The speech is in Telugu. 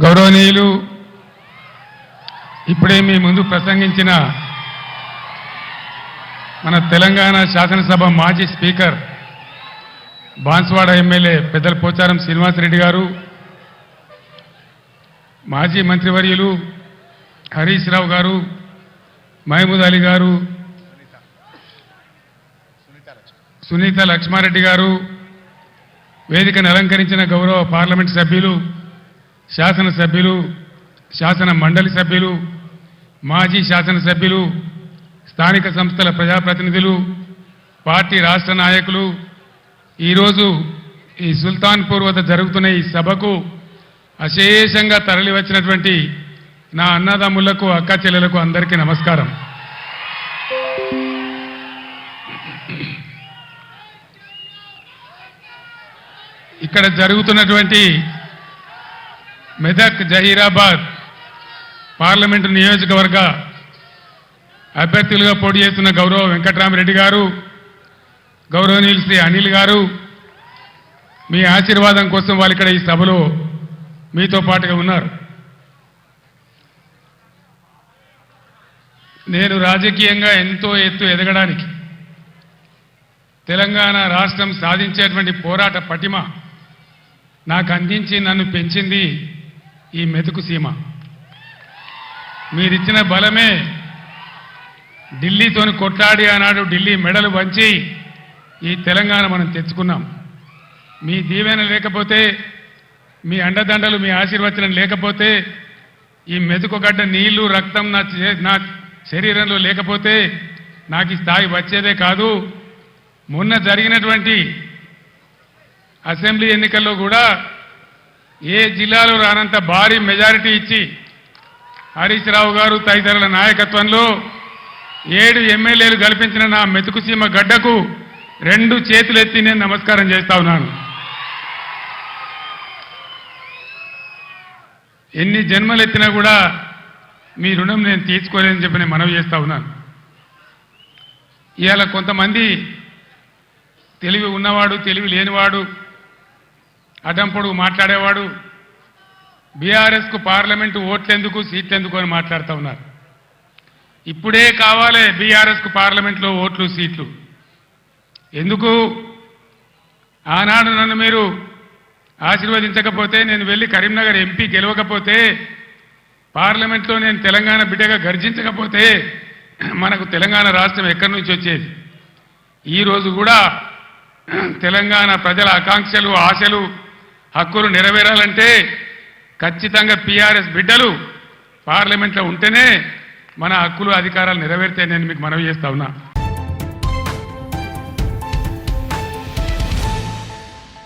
గౌరవనీయులు ఇప్పుడే మీ ముందు ప్రసంగించిన మన తెలంగాణ శాసనసభ మాజీ స్పీకర్ బాన్స్వాడ ఎమ్మెల్యే పెద్దల పోచారం శ్రీనివాసరెడ్డి గారు, మాజీ మంత్రివర్యులు హరీష్ రావు గారు, మహమూద్ అలీ గారు, సునీత లక్ష్మారెడ్డి గారు, వేదికను అలంకరించిన గౌరవ పార్లమెంట్ సభ్యులు, శాసనసభ్యులు, శాసన మండలి సభ్యులు, మాజీ శాసనసభ్యులు, స్థానిక సంస్థల ప్రజాప్రతినిధులు, పార్టీ రాష్ట్ర నాయకులు, ఈరోజు ఈ సుల్తాన్పూర్ వద్ద జరుగుతున్న ఈ సభకు అశేషంగా తరలివచ్చినటువంటి నా అన్నదమ్ములకు, అక్క చెల్లెలకు అందరికీ నమస్కారం. ఇక్కడ జరుగుతున్నటువంటి మెదక్ జహీరాబాద్ పార్లమెంటు నియోజకవర్గ అభ్యర్థులుగా పోటీ చేస్తున్న గౌరవ వెంకట్రామరెడ్డి గారు, గౌరవనీయులు శ్రీ అనిల్ గారు, మీ ఆశీర్వాదం కోసం వాళ్ళు ఇక్కడ ఈ సభలో మీతో పాటుగా ఉన్నారు. నేను రాజకీయంగా ఎంతో ఎత్తు ఎదగడానికి తెలంగాణ రాష్ట్రం సాధించేటువంటి పోరాట పటిమ నాకు అందించి నన్ను పెంచింది ఈ మెతుకు సీమ. మీరిచ్చిన బలమే ఢిల్లీతోని కొట్లాడి ఆనాడు ఢిల్లీ మెడలు వంచి ఈ తెలంగాణ మనం తెచ్చుకున్నాం. మీ దీవెన లేకపోతే, మీ అండదండలు, మీ ఆశీర్వచనం లేకపోతే, ఈ మెతుకుగడ్డ నీళ్లు రక్తం నా శరీరంలో లేకపోతే నాకు ఈ స్థాయి వచ్చేదే కాదు. మొన్న జరిగినటువంటి అసెంబ్లీ ఎన్నికల్లో కూడా ఏ జిల్లాలో రానంత భారీ మెజారిటీ ఇచ్చి హరీష్ రావు గారు తదితరుల నాయకత్వంలో 7 ఎమ్మెల్యేలు కల్పించిన నా మెతుకుసీమ గడ్డకు 2 చేతులెత్తి నేను నమస్కారం చేస్తా ఉన్నాను. ఎన్ని జన్మలెత్తినా కూడా మీ రుణం నేను తీర్చుకోలేదని చెప్పి నేను మనవి చేస్తా ఉన్నాను. ఇవాళ కొంతమంది తెలివి ఉన్నవాడు, తెలివి లేనివాడు, అడ్డంపొడుగు మాట్లాడేవాడు బీఆర్ఎస్కు పార్లమెంటు ఓట్లెందుకు, సీట్లెందుకు అని మాట్లాడుతూ ఉన్నారు. ఇప్పుడే కావాలి బీఆర్ఎస్కు పార్లమెంట్లో ఓట్లు, సీట్లు. ఎందుకు? ఆనాడు నన్ను మీరు ఆశీర్వదించకపోతే, నేను వెళ్ళి కరీంనగర్ ఎంపీ గెలవకపోతే, పార్లమెంట్లో నేను తెలంగాణ బిడ్డగా గర్జించకపోతే మనకు తెలంగాణ రాష్ట్రం ఎక్కడి నుంచి వచ్చేది? ఈరోజు కూడా తెలంగాణ ప్రజల ఆకాంక్షలు, ఆశలు, హక్కులు నెరవేరాలంటే ఖచ్చితంగా టీఆర్ఎస్ బిడ్డలు పార్లమెంట్లో ఉంటేనే మన హక్కులు, అధికారాలు నెరవేర్తాయని నేను మీకు మనవి చేస్తా ఉన్నా.